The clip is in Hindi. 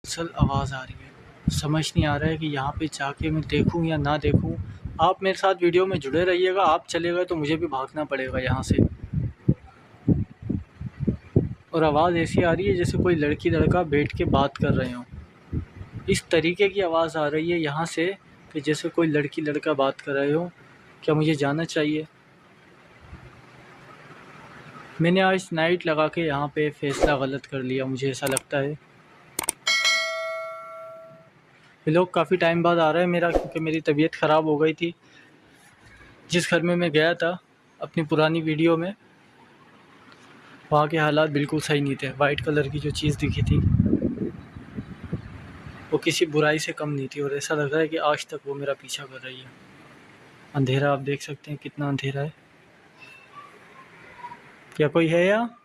मुसलसल आवाज़ आ रही है। समझ नहीं आ रहा है कि यहाँ पे जाके मैं देखूँ या ना देखूँ। आप मेरे साथ वीडियो में जुड़े रहिएगा। आप चले गए तो मुझे भी भागना पड़ेगा यहाँ से। और आवाज़ ऐसी आ रही है जैसे कोई लड़की लड़का बैठ के बात कर रहे हों। इस तरीके की आवाज़ आ रही है यहाँ से कि जैसे कोई लड़की लड़का बात कर रहे हो। क्या मुझे जाना चाहिए? मैंने आज नाइट लगा के यहाँ पे फ़ैसला गलत कर लिया, मुझे ऐसा लगता है। ये लोग काफ़ी टाइम बाद आ रहे हैं मेरा, क्योंकि मेरी तबीयत ख़राब हो गई थी। जिस घर में मैं गया था अपनी पुरानी वीडियो में, वहाँ के हालात बिल्कुल सही नहीं थे। वाइट कलर की जो चीज़ दिखी थी वो किसी बुराई से कम नहीं थी, और ऐसा लग रहा है कि आज तक वो मेरा पीछा कर रही है। अंधेरा आप देख सकते हैं, कितना अंधेरा है। क्या कोई है यहाँ?